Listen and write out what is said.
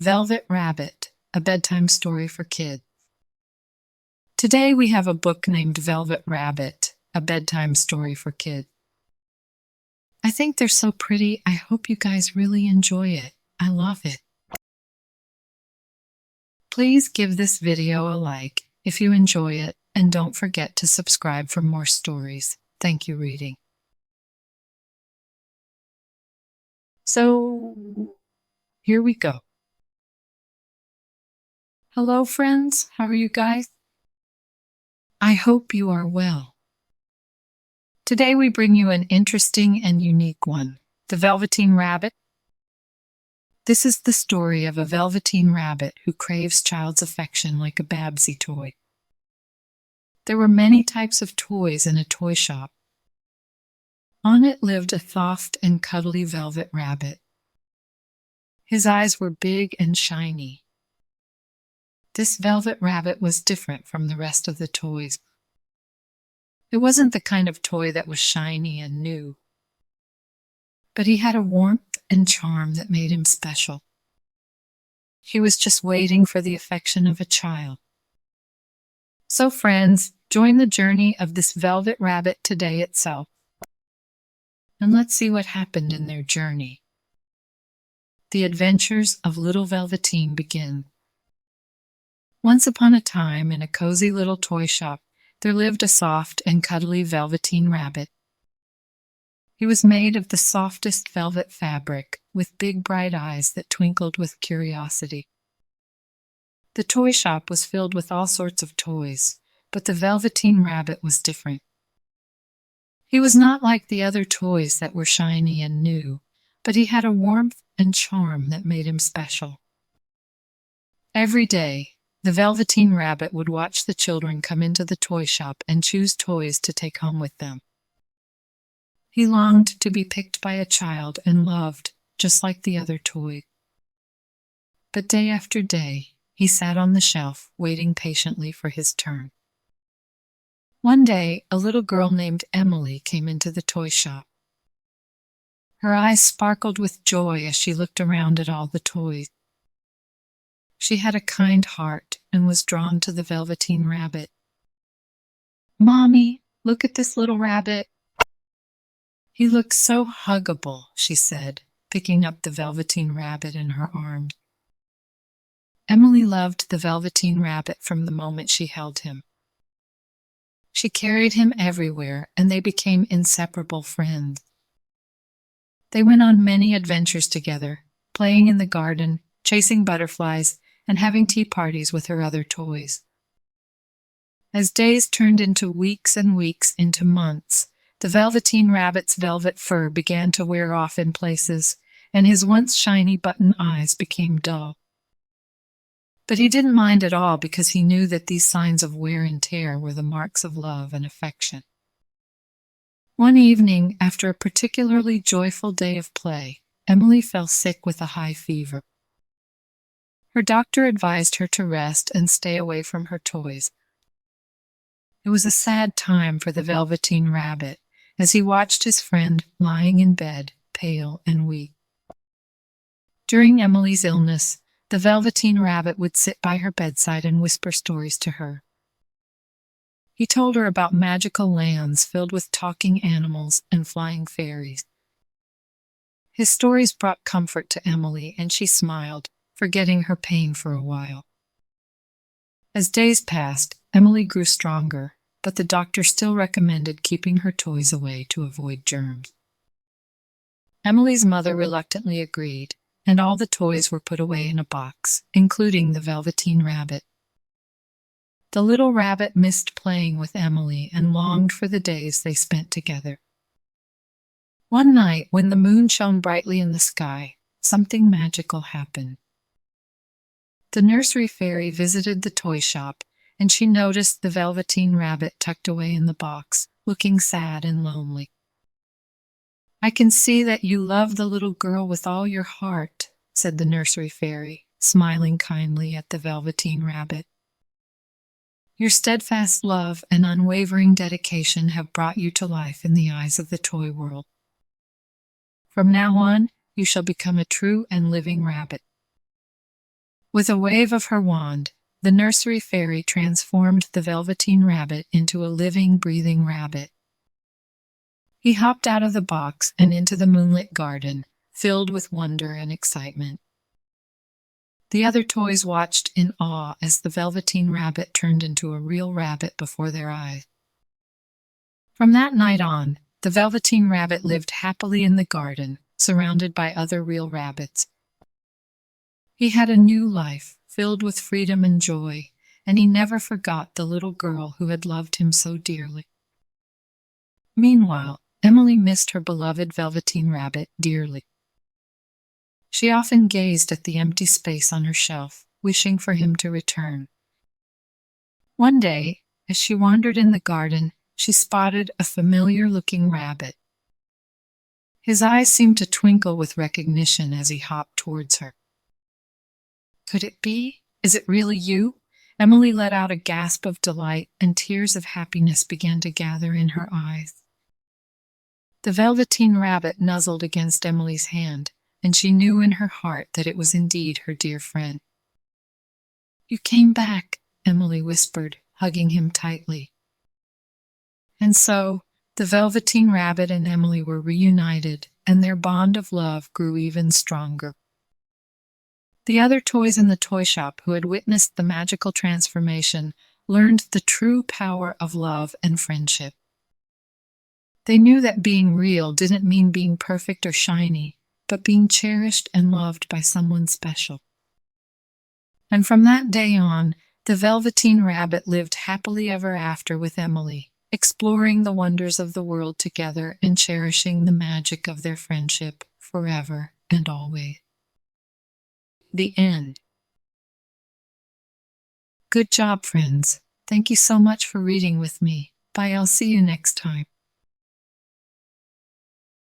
Velvet Rabbit, a bedtime story for kids. Today we have a book named Velvet Rabbit, a bedtime story for kids. I think they're so pretty. I hope you guys really enjoy it. I love it. Please give this video a like if you enjoy it, and don't forget to subscribe for more stories. Thank you, reading. So, here we go. Hello, friends. How are you guys? I hope you are well. Today we bring you an interesting and unique one, the Velveteen Rabbit. This is the story of a velveteen rabbit who craves child's affection like a Babsy toy. There were many types of toys in a toy shop. On it lived a soft and cuddly velvet rabbit. His eyes were big and shiny. This velvet rabbit was different from the rest of the toys. It wasn't the kind of toy that was shiny and new, but he had a warmth and charm that made him special. He was just waiting for the affection of a child. So friends, join the journey of this velvet rabbit today itself, and let's see what happened in their journey. The adventures of little Velveteen begin. Once upon a time, in a cozy little toy shop, there lived a soft and cuddly velveteen rabbit. He was made of the softest velvet fabric, with big bright eyes that twinkled with curiosity. The toy shop was filled with all sorts of toys, but the velveteen rabbit was different. He was not like the other toys that were shiny and new, but he had a warmth and charm that made him special. Every day, the Velveteen Rabbit would watch the children come into the toy shop and choose toys to take home with them. He longed to be picked by a child and loved, just like the other toys. But day after day, he sat on the shelf, waiting patiently for his turn. One day, a little girl named Emily came into the toy shop. Her eyes sparkled with joy as she looked around at all the toys. She had a kind heart and was drawn to the Velveteen Rabbit. "Mommy, look at this little rabbit. He looks so huggable," she said, picking up the Velveteen Rabbit in her arms. Emily loved the Velveteen Rabbit from the moment she held him. She carried him everywhere, and they became inseparable friends. They went on many adventures together, playing in the garden, chasing butterflies, and having tea parties with her other toys. As days turned into weeks and weeks into months, the Velveteen Rabbit's velvet fur began to wear off in places, and his once shiny button eyes became dull. But he didn't mind at all, because he knew that these signs of wear and tear were the marks of love and affection. One evening, after a particularly joyful day of play, Emily fell sick with a high fever. Her doctor advised her to rest and stay away from her toys. It was a sad time for the Velveteen Rabbit as he watched his friend lying in bed, pale and weak. During Emily's illness, the Velveteen Rabbit would sit by her bedside and whisper stories to her. He told her about magical lands filled with talking animals and flying fairies. His stories brought comfort to Emily, and she smiled, forgetting her pain for a while. As days passed, Emily grew stronger, but the doctor still recommended keeping her toys away to avoid germs. Emily's mother reluctantly agreed, and all the toys were put away in a box, including the Velveteen Rabbit. The little rabbit missed playing with Emily and longed for the days they spent together. One night, when the moon shone brightly in the sky, something magical happened. The nursery fairy visited the toy shop, and she noticed the Velveteen Rabbit tucked away in the box, looking sad and lonely. "I can see that you love the little girl with all your heart," said the nursery fairy, smiling kindly at the Velveteen Rabbit. "Your steadfast love and unwavering dedication have brought you to life in the eyes of the toy world. From now on, you shall become a true and living rabbit." With a wave of her wand, the nursery fairy transformed the Velveteen Rabbit into a living, breathing rabbit. He hopped out of the box and into the moonlit garden, filled with wonder and excitement. The other toys watched in awe as the Velveteen Rabbit turned into a real rabbit before their eyes. From that night on, the Velveteen Rabbit lived happily in the garden, surrounded by other real rabbits. He had a new life, filled with freedom and joy, and he never forgot the little girl who had loved him so dearly. Meanwhile, Emily missed her beloved Velveteen Rabbit dearly. She often gazed at the empty space on her shelf, wishing for him to return. One day, as she wandered in the garden, she spotted a familiar-looking rabbit. His eyes seemed to twinkle with recognition as he hopped towards her. Could it be? Is it really you? Emily let out a gasp of delight, and tears of happiness began to gather in her eyes. The Velveteen Rabbit nuzzled against Emily's hand, and she knew in her heart that it was indeed her dear friend. "You came back," Emily whispered, hugging him tightly. And so, the Velveteen Rabbit and Emily were reunited, and their bond of love grew even stronger. The other toys in the toy shop who had witnessed the magical transformation learned the true power of love and friendship. They knew that being real didn't mean being perfect or shiny, but being cherished and loved by someone special. And from that day on, the Velveteen Rabbit lived happily ever after with Emily, exploring the wonders of the world together and cherishing the magic of their friendship forever and always. The end. Good job, friends. Thank you so much for reading with me. Bye, I'll see you next time.